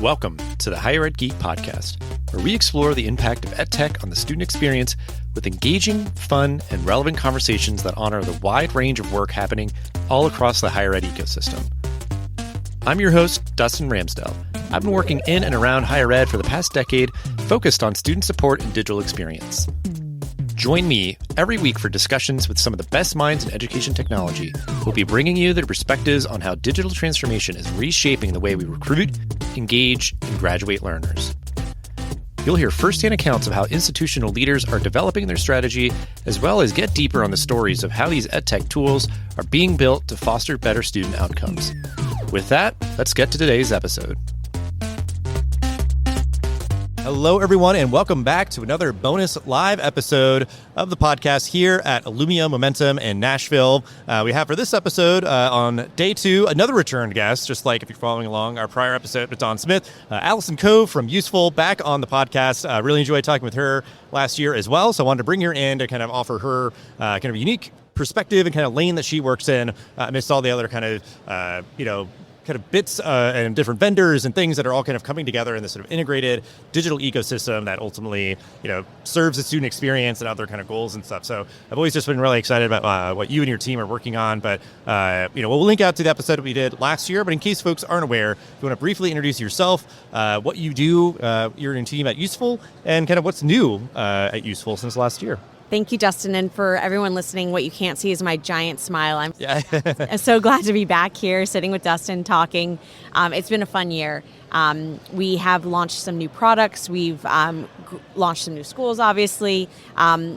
Welcome to the Higher Ed Geek Podcast, where we explore the impact of EdTech on the student experience with engaging, fun, and relevant conversations that honor the wide range of work happening all across the higher ed ecosystem. I'm your host, Dustin Ramsdell. I've been working in and around higher ed for the past decade, focused on student support and digital experience. Join me every week for discussions with some of the best minds in education technology. We'll be bringing you their perspectives on how digital transformation is reshaping the way we recruit, engage, and graduate learners. You'll hear firsthand accounts of how institutional leaders are developing their strategy, as well as get deeper on the stories of how these EdTech tools are being built to foster better student outcomes. With that, let's get to today's episode. Hello, everyone, and welcome back to another bonus live episode of the podcast here at Illumia Momentum in Nashville. We have for this episode on day 2, another returned guest, just like if you're following along our prior episode with Don Smith, Alison Cove from USEFULL, back on the podcast. Really enjoyed talking with her last year as well, so I wanted to bring her in to kind of offer her kind of unique perspective and kind of lane that she works in amidst all the other kind of bits and different vendors and things that are all kind of coming together in this sort of integrated digital ecosystem that ultimately, serves the student experience and other kind of goals and stuff. So I've always just been really excited about what you and your team are working on. But, we'll link out to the episode that we did last year. But in case folks aren't aware, if you want to briefly introduce yourself, what you do, your team at USEFULL, and kind of what's new at USEFULL since last year. Thank you, Dustin. And for everyone listening, what you can't see is my giant smile. I'm so glad to be back here sitting with Dustin talking. It's been a fun year. We have launched some new products. We've launched some new schools, obviously.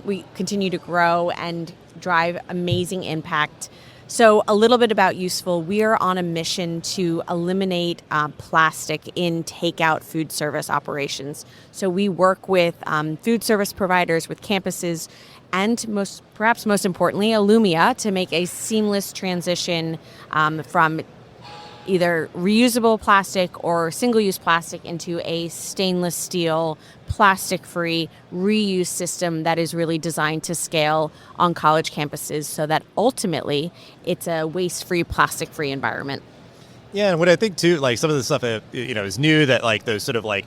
We continue to grow and drive amazing impact. So a little bit about USEFULL. We are on a mission to eliminate plastic in takeout food service operations. So we work with food service providers, with campuses, and perhaps most importantly, Illumia, to make a seamless transition from either reusable plastic or single-use plastic into a stainless steel, plastic-free reuse system that is really designed to scale on college campuses so that ultimately it's a waste-free, plastic-free environment. Yeah, and what I think too, like some of the stuff that, is new, that like those sort of like,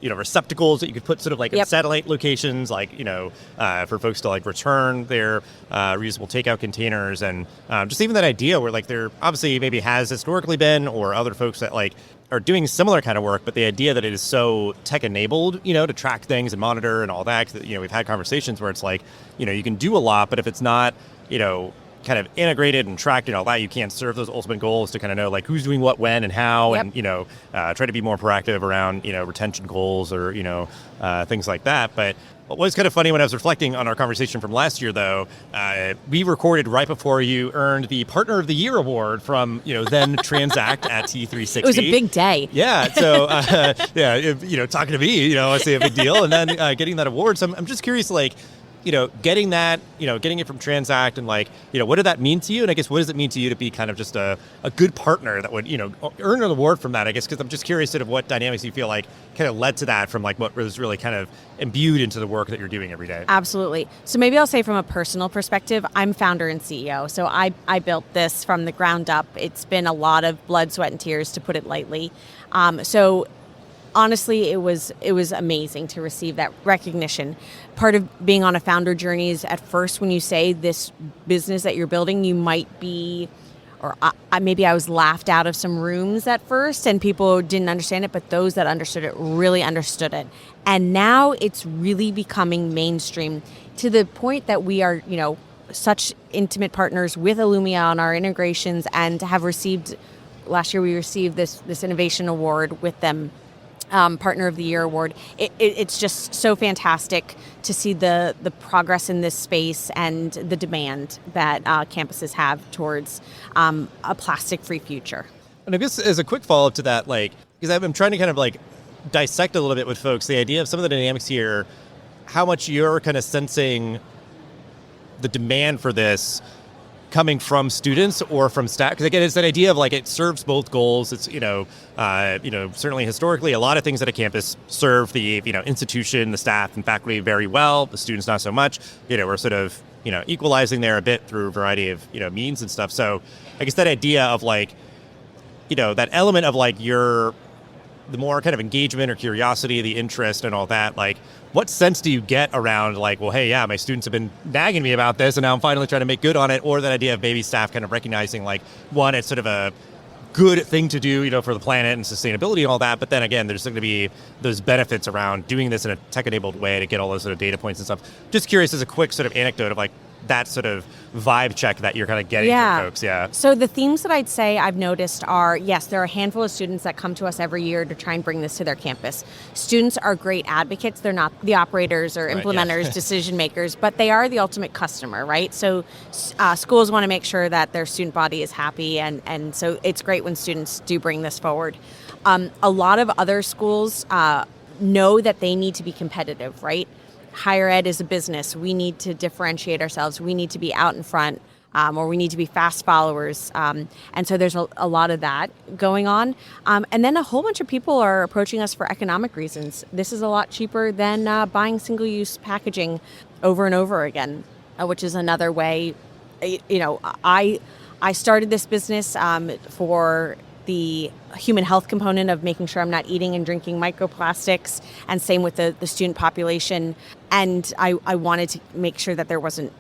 receptacles that you could put sort of like in satellite locations, like, for folks to like return their reusable takeout containers, and just even that idea where like there obviously maybe has historically been, or other folks that like are doing similar kind of work, but the idea that it is so tech enabled, to track things and monitor and all that, 'cause, we've had conversations where it's like, you can do a lot, but if it's not, kind of integrated and tracked and all that, you can't serve those ultimate goals to kind of know like who's doing what, when, and how, and try to be more proactive around retention goals or things like that. But what was kind of funny when I was reflecting on our conversation from last year, though, we recorded right before you earned the Partner of the Year award from then Transact at T360. It was a big day. Yeah. So talking to me, I say a big deal, and then getting that award. So I'm just curious, like, getting that, getting it from Transact, and like, what did that mean to you? And I guess, what does it mean to you to be kind of just a good partner that would, earn an award from that, I guess, because I'm just curious sort of what dynamics you feel like kind of led to that from like what was really kind of imbued into the work that you're doing every day. Absolutely. So maybe I'll say from a personal perspective, I'm founder and CEO. So I built this from the ground up. It's been a lot of blood, sweat, and tears, to put it lightly. So honestly, it was amazing to receive that recognition. Part of being on a founder journey is, at first, when you say this business that you're building, you might be, or maybe I was laughed out of some rooms at first and people didn't understand it, but those that understood it really understood it. And now it's really becoming mainstream, to the point that we are, such intimate partners with Illumia on our integrations, and have received, last year we received this innovation award with them. Partner of the Year award. It's just so fantastic to see the progress in this space and the demand that campuses have towards a plastic-free future. And I guess as a quick follow-up to that, like, because I'm trying to kind of like dissect a little bit with folks the idea of some of the dynamics here, how much you're kind of sensing the demand for this coming from students or from staff, because again, it's that idea of like it serves both goals. It's certainly historically a lot of things at a campus serve the institution, the staff, and faculty very well. The students not so much. We're sort of equalizing there a bit through a variety of means and stuff. So I guess that idea of like that element of like you're the more kind of engagement or curiosity, the interest and all that, like what sense do you get around like, well, hey, yeah, my students have been nagging me about this and now I'm finally trying to make good on it, or that idea of maybe staff kind of recognizing like, one, it's sort of a good thing to do, for the planet and sustainability and all that. But then again, there's going to be those benefits around doing this in a tech-enabled way to get all those sort of data points and stuff. Just curious as a quick sort of anecdote of like that sort of vibe check that you're kind of getting from folks. Yeah. So the themes that I'd say I've noticed are, yes, there are a handful of students that come to us every year to try and bring this to their campus. Students are great advocates. They're not the operators or implementers, decision makers, but they are the ultimate customer, right? So schools want to make sure that their student body is happy, and so it's great when students do bring this forward. A lot of other schools know that they need to be competitive, right? Higher ed is a business. We need to differentiate ourselves. We need to be out in front, or we need to be fast followers. And so there's a lot of that going on. And then a whole bunch of people are approaching us for economic reasons. This is a lot cheaper than buying single-use packaging over and over again, which is another way. I started this business for the human health component of making sure I'm not eating and drinking microplastics, and same with the student population. And I wanted to make sure that there wasn't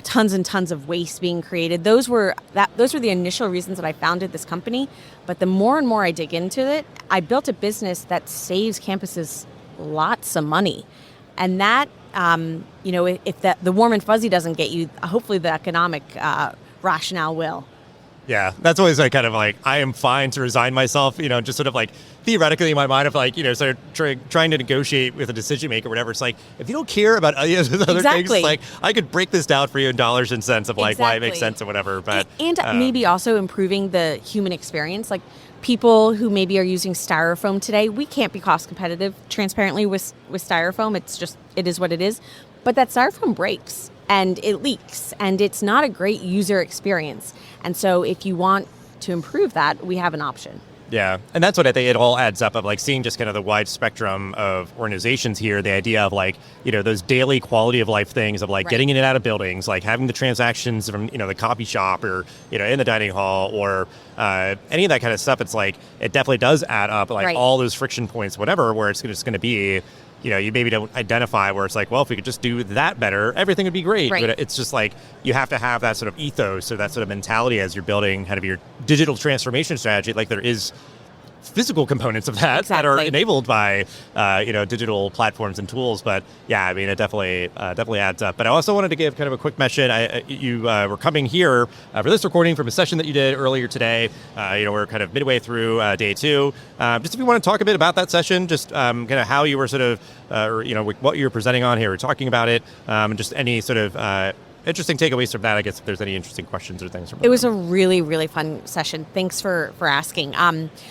tons and tons of waste being created. Those were the initial reasons that I founded this company. But the more and more I dig into it, I built a business that saves campuses lots of money. And that, if the warm and fuzzy doesn't get you, hopefully the economic rationale will. Yeah, that's always like kind of like, I am fine to resign myself, just sort of like theoretically in my mind of like, sort of trying to negotiate with a decision maker or whatever. It's like, if you don't care about any of those other things, like I could break this down for you in dollars and cents of like why it makes sense or whatever. But and maybe also improving the human experience. Like people who maybe are using styrofoam today, we can't be cost competitive transparently with styrofoam. It is what it is. But that styrofoam breaks and it leaks and it's not a great user experience. And so if you want to improve that, we have an option. Yeah. And that's what I think it all adds up of like seeing just kind of the wide spectrum of organizations here, the idea of like, those daily quality of life things of like getting in and out of buildings, like having the transactions from, the coffee shop or, in the dining hall or any of that kind of stuff. It's like, it definitely does add up, like all those friction points, whatever, where it's just going to be, you maybe don't identify where it's like, well, if we could just do that better, everything would be great. Right. But it's just like, you have to have that sort of ethos or that sort of mentality as you're building kind of your digital transformation strategy. Like there is physical components of that that are enabled by, digital platforms and tools. But yeah, I mean, it definitely adds up. But I also wanted to give kind of a quick mention. You were coming here for this recording from a session that you did earlier today. We're kind of midway through day 2. Just if you want to talk a bit about that session, just kind of how you were sort of, what you were presenting on here, we're talking about it, and just any sort of interesting takeaways from that, I guess, if there's any interesting questions or things. It was a really, really fun session. Thanks for asking.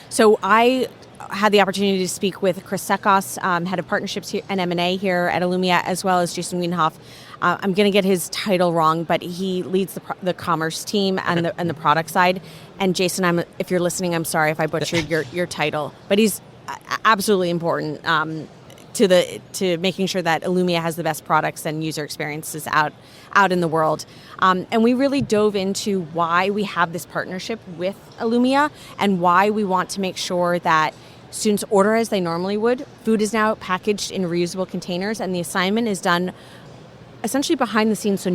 So I had the opportunity to speak with Chris Sekos, head of partnerships here and M&A here at Illumia, as well as Jason Wienhoff. I'm going to get his title wrong, but he leads the commerce team and the product side. And Jason, if you're listening, I'm sorry if I butchered your title, but he's absolutely important to making sure that Illumia has the best products and user experiences out in the world. And we really dove into why we have this partnership with Illumia and why we want to make sure that students order as they normally would. Food is now packaged in reusable containers, and the assignment is done essentially behind the scenes, so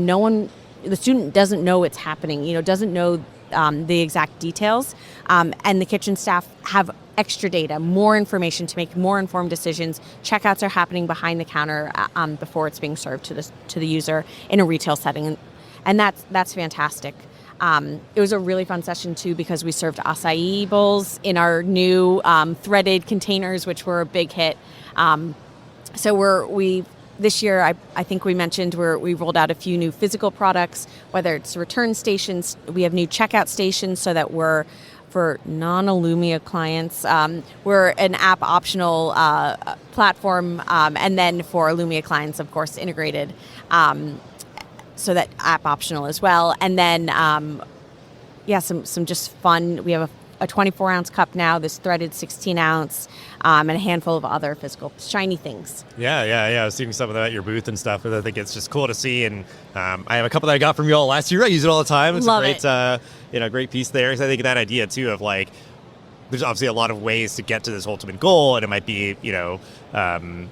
the student doesn't know it's happening, doesn't know the exact details. And the kitchen staff have extra data, more information to make more informed decisions. Checkouts are happening behind the counter before it's being served to the user in a retail setting, and that's fantastic. It was a really fun session too because we served acai bowls in our new threaded containers, which were a big hit. So this year, I think we mentioned we rolled out a few new physical products, whether it's return stations. We have new checkout stations so that for non-Illumia clients, we're an app optional platform, and then for Illumia clients, of course, integrated, so that app optional as well. And then, some just fun. We have a 24-ounce cup now, this threaded 16-ounce, and a handful of other physical shiny things. Yeah. I was seeing some of that at your booth and stuff, but I think it's just cool to see. And I have a couple that I got from you all last year. I use it all the time. It's Love a great, great piece there. So I think that idea too of like, there's obviously a lot of ways to get to this ultimate goal, and it might be, again,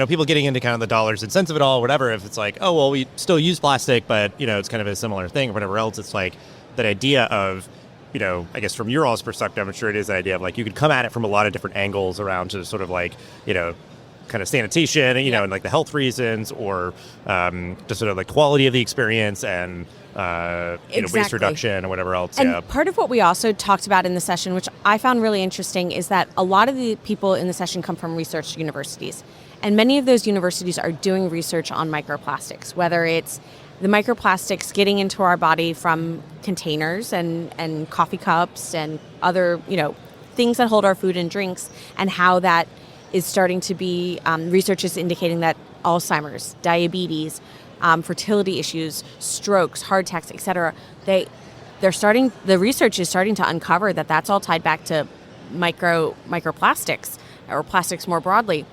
people getting into kind of the dollars and cents of it all, whatever. If it's like, oh, well, we still use plastic, but, it's kind of a similar thing or whatever else. It's like that idea of, I guess from your all's perspective, I'm sure it is the idea of like you could come at it from a lot of different angles around to sort of like, kind of sanitation, and like the health reasons, or just sort of like quality of the experience and waste reduction or whatever else. And part of what we also talked about in the session, which I found really interesting, is that a lot of the people in the session come from research universities. And many of those universities are doing research on microplastics, whether it's the microplastics getting into our body from containers and coffee cups and other, things that hold our food and drinks, and how that is starting to be, research is indicating that Alzheimer's, diabetes, fertility issues, strokes, heart attacks, et cetera, the research is starting to uncover that that's all tied back to microplastics or plastics more broadly.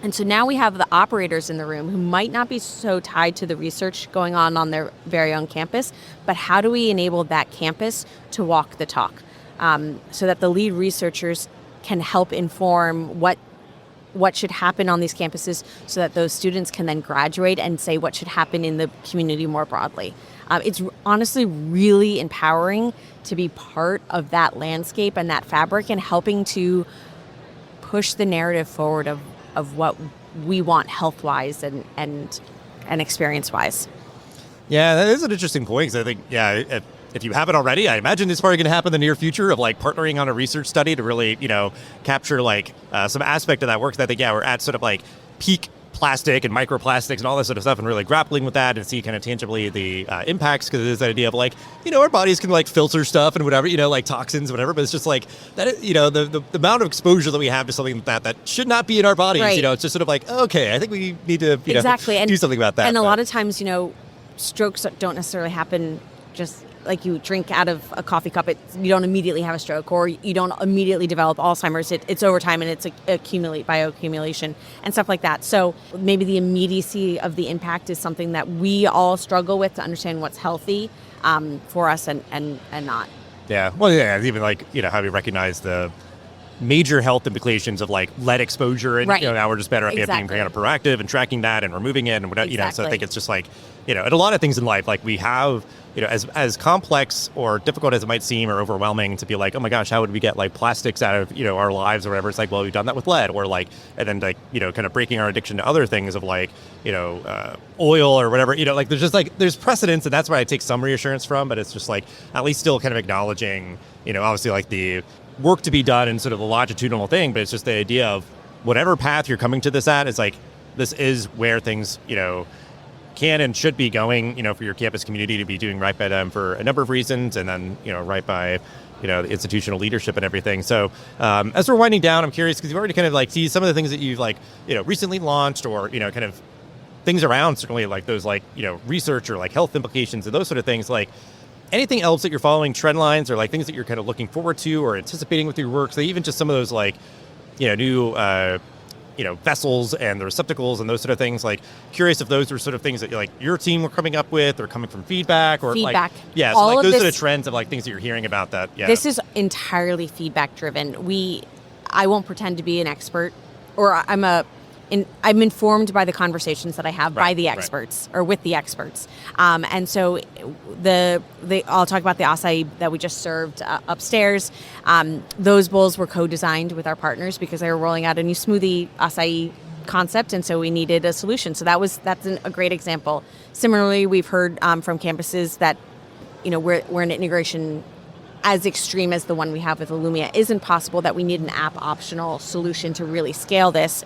And so now we have the operators in the room who might not be so tied to the research going on their very own campus, but how do we enable that campus to walk the talk, so that the lead researchers can help inform what should happen on these campuses, so that those students can then graduate and say what should happen in the community more broadly. It's honestly really empowering to be part of that landscape and that fabric, and helping to push the narrative forward of what we want health-wise and experience-wise. Yeah, that is an interesting point, because I think, if you haven't already, I imagine it's probably going to happen in the near future of like partnering on a research study to really, capture like some aspect of that work. That I think, we're at sort of like peak plastic and microplastics and all this sort of stuff, and really grappling with that and see kind of tangibly the impacts, because there's that idea of like, our bodies can like filter stuff and whatever, like toxins, whatever, but it's just like that, the amount of exposure that we have to something like that should not be in our bodies, right. It's just sort of like, okay, I think we need to, exactly. do something about that. And a lot of times, strokes don't necessarily happen just like you drink out of a coffee cup. You don't immediately have a stroke, or you don't immediately develop Alzheimer's. It's over time, and it's bioaccumulation and stuff like that. So maybe the immediacy of the impact is something that we all struggle with to understand what's healthy for us and not. Yeah. Well, yeah, even like, how we recognize the major health implications of like lead exposure, and right. Now we're just better at being kind of proactive and tracking that and removing it and whatever, exactly. So I think it's just like, and a lot of things in life, like we have, as complex or difficult as it might seem, or overwhelming to be like, oh my gosh, how would we get like plastics out of, our lives or whatever? It's like, well, we've done that with lead, or like, and then like, kind of breaking our addiction to other things of like, oil or whatever, like there's just like, there's precedence, and that's why I take some reassurance from, but it's just like, at least still kind of acknowledging, obviously like the work to be done and sort of the longitudinal thing, but it's just the idea of whatever path you're coming to this at, is like, this is where things, can and should be going, for your campus community to be doing right by them for a number of reasons, and then, right by, the institutional leadership and everything. So as we're winding down, I'm curious, because you've already kind of like see some of the things that you've like, recently launched, or, kind of things around certainly like those like, research or like health implications and those sort of things. Like anything else that you're following, trend lines, or like things that you're kind of looking forward to or anticipating with your work? So even just some of those like, new, vessels and the receptacles and those sort of things, like curious if those were sort of things that like your team were coming up with, or coming from feedback, or feedback. Like, yeah, so all like of those this, sort of trends of like things that you're hearing about that. Yeah. This is entirely feedback driven. I won't pretend to be an expert, or I'm informed by the conversations that I have by the experts or with the experts. And so I'll talk about the acai that we just served upstairs. Those bowls were co-designed with our partners because they were rolling out a new smoothie acai concept, and so we needed a solution. So that's a great example. Similarly, we've heard from campuses that we're an integration as extreme as the one we have with Illumia isn't possible, that we need an app optional solution to really scale this.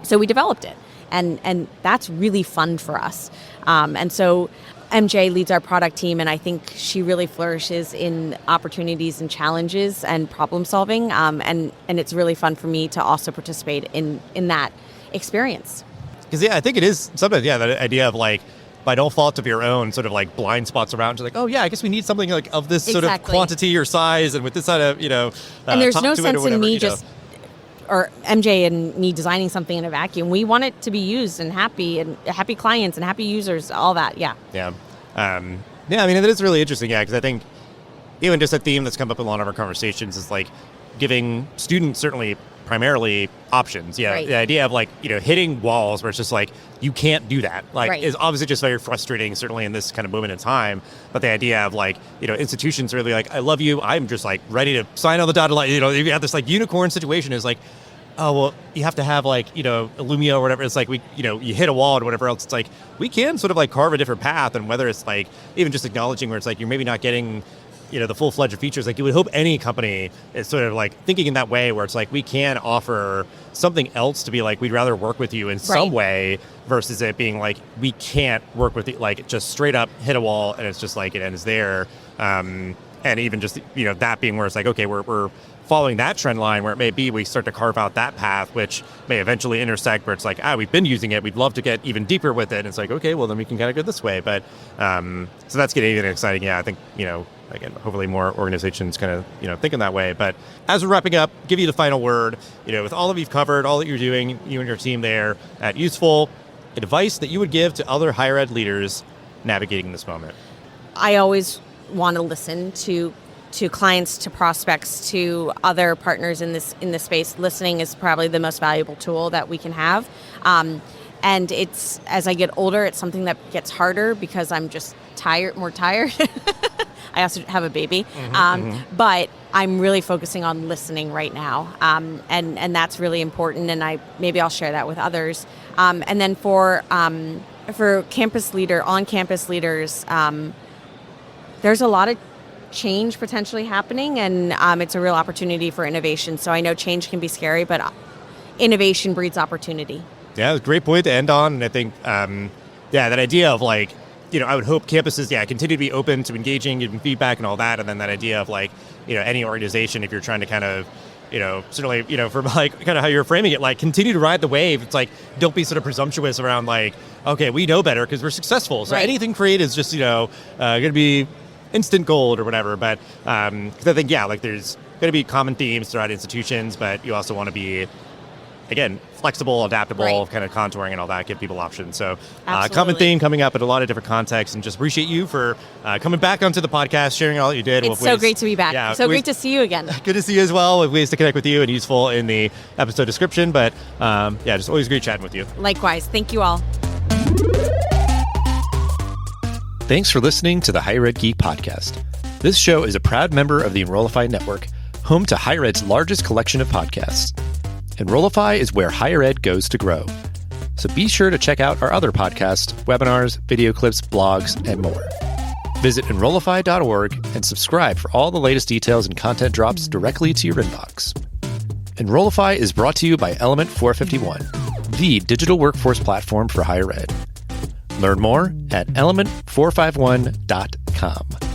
So we developed it, and that's really fun for us. And so MJ leads our product team, and I think she really flourishes in opportunities and challenges and problem solving. And it's really fun for me to also participate in that experience. Because I think it is sometimes, the idea of like, by no fault of your own, sort of like blind spots around to like, oh yeah, I guess we need something like of this sort of quantity or size, and with this side of and there's no sense whatever, in me just. Or MJ and me designing something in a vacuum. We want it to be used and happy clients and happy users, all that. Yeah. Yeah. I mean, that is really interesting. Yeah. Because I think even just a theme that's come up in a lot of our conversations is like giving students certainly primarily options. Yeah. Right. The idea of like, hitting walls where it's just like, you can't do that. Like Right. is obviously just very frustrating, certainly in this kind of moment in time. But the idea of like, institutions really like, I love you. I'm just like ready to sign on the dotted line. You have this like unicorn situation is like, oh, well, you have to have like, Illumia or whatever. It's like you hit a wall or whatever else. It's like, we can sort of like carve a different path. And whether it's like even just acknowledging where it's like, you're maybe not getting the full-fledged features, like you would hope any company is sort of like thinking in that way where it's like we can offer something else to be like we'd rather work with you in some way versus it being like we can't work with you, like just straight up hit a wall and it's just like it ends there. And even just that being where it's like, okay, we're following that trend line where it may be we start to carve out that path, which may eventually intersect where it's like, we've been using it, we'd love to get even deeper with it. And it's like, okay, well then we can kind of go this way. But so that's getting even exciting. Yeah, I think again, hopefully more organizations kind of thinking that way. But as we're wrapping up, give you the final word. With all of you've covered, all that you're doing, you and your team there at Useful, advice that you would give to other higher ed leaders navigating this moment. I always want to listen to clients, to prospects, to other partners in this space. Listening is probably the most valuable tool that we can have. And it's, as I get older, it's something that gets harder because I'm just more tired. I also have a baby. But I'm really focusing on listening right now. And that's really important. And maybe I'll share that with others. And then for on-campus leaders, there's a lot of change potentially happening, and it's a real opportunity for innovation. So I know change can be scary, but innovation breeds opportunity. Yeah, it's a great point to end on. And I think, that idea of like, I would hope campuses, continue to be open to engaging, giving feedback and all that. And then that idea of like, any organization, if you're trying to kind of, certainly, from like kind of how you're framing it, like continue to ride the wave. It's like, don't be sort of presumptuous around like, okay, we know better because we're successful. So anything created is just, going to be instant gold or whatever. But because I think, like there's going to be common themes throughout institutions, but you also want to be, again, flexible, adaptable, kind of contouring and all that, give people options. So common theme coming up in a lot of different contexts, and just appreciate you for coming back onto the podcast, sharing all that you did. It's so great to be back. Yeah, so great to see you again. Good to see you as well. With ways to connect with you and Useful in the episode description. But just always great chatting with you. Likewise. Thank you all. Thanks for listening to the Higher Ed Geek podcast. This show is a proud member of the Enrollify network, home to Higher Ed's largest collection of podcasts. Enrollify is where higher ed goes to grow. So be sure to check out our other podcasts, webinars, video clips, blogs, and more. Visit Enrollify.org and subscribe for all the latest details and content drops directly to your inbox. Enrollify is brought to you by Element 451, the digital workforce platform for higher ed. Learn more at element451.com.